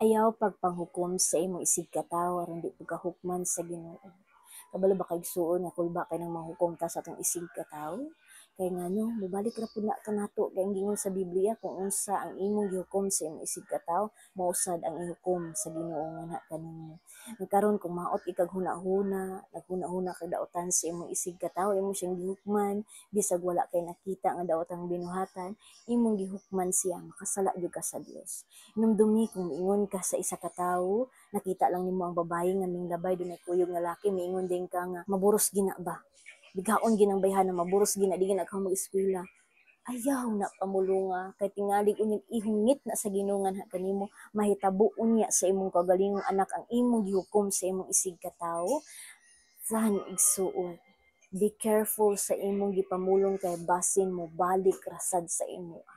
Ayaw pagpanghukom sa imong isig katawo aron di pagkahukman sa Ginoo. Kabalo ba kay igsuon nga kulba kay nang mahukom ta sa atong isig katawo? Kay ngano, mobalik ra pud na kanato kay ang gingon sa Biblia kung unsa ang imong gihukom sa imong isig katawo, mausad ang ihukom sa Ginoo nga kanimo. Karon kung maot ikag huna-huna, naghuna-huna kag daotan sa imong isig katawo, imong siyang gihukman bisag wala kay nakita nga daotang binuhatan, imong gihukman siya, makasala jud ka sa Dios. Hinumdumi kung miingon ka sa isa ka tawo, nakita lang nimo ang babae nga minglabay dunay kuyog nga laki, miingon din ka nga maburos gina ba. Bighaon ginang bayhan na maburos gina di gina ka mag-eskwela. Ayaw na pamulunga kay tingali unyag ihungit na sa ginungan ha kanimo mahitabo unya sa imong kagalingong anak ang imong gihukom sa imong isig ka tawo. San igsuon. Be careful sa imong gipamulong kay basin mo balik rasad sa imo.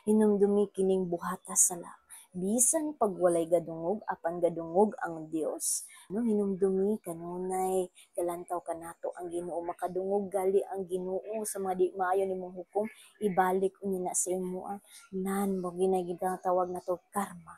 Hinumdumi kining buhata sala. Bisan pag walay gadungog, apan gadungog ang Dios. No, hinumdumi kanunay galantaw kanato ang Ginoo, makadungog gali ang Ginoo sa mga di maayo nimong hukom, ibalik unya na sa imo nan mo ginagitawag na to karma.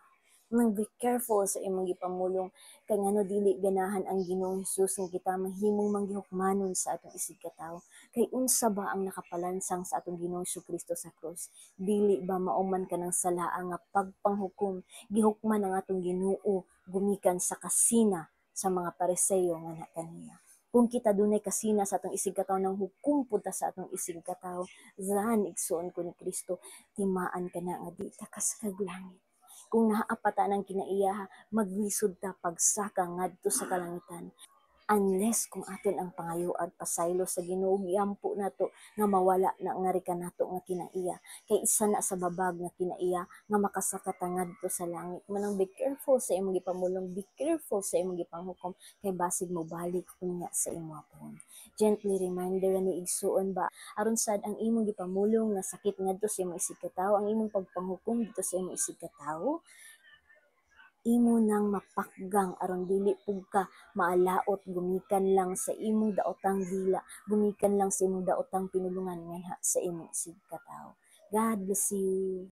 Nang be careful sa imong gipamulong kay ngano dili ganahan ang Ginoong Hesus nga kita mahimong manggihukmanon sa atong isig katawo. Kay unsa ba ang nakapalansang sa atong Ginoong Kristo sa krus? Dili ba mauman ka ng salaa nga pagpanghukom gihukman ang atong Ginoo gumikan sa kasina sa mga Pariseo nga na kaniya. Kung kita dunay kasina sa atong isig katawo nang hukom pud ta sa atong isig katawo, zan igsuon ko ni Kristo, timaan ka na nga di ta kasag langit. Kung naapata ng kinaiya, maglisod ta pagsaka ngadto sa kalangitan. Unless kung aton ang pangayoad pasaylo sa Ginoo giampo nato nga mawala na ngari kanato nga kinaiya kay isa na sa babag nga kinaiya nga makasakatangad to sa langit. Manang be careful sa imong gipamulong, be careful sa imong gipanghukom kay basig mo balik unya sa imo apon. Gently reminder ni igsuon ba aron sad ang imong gipamulong nga sakit ngadto sa imong isig katawo, ang imong pagpanghukom dito sa imong isig katawo imo nang mapakgang aron dili pug ka maalaot gumikan lang sa imong daotang dila, gumikan lang sa imong daotang pinulungan nganha sa imong isig katawo. God bless you.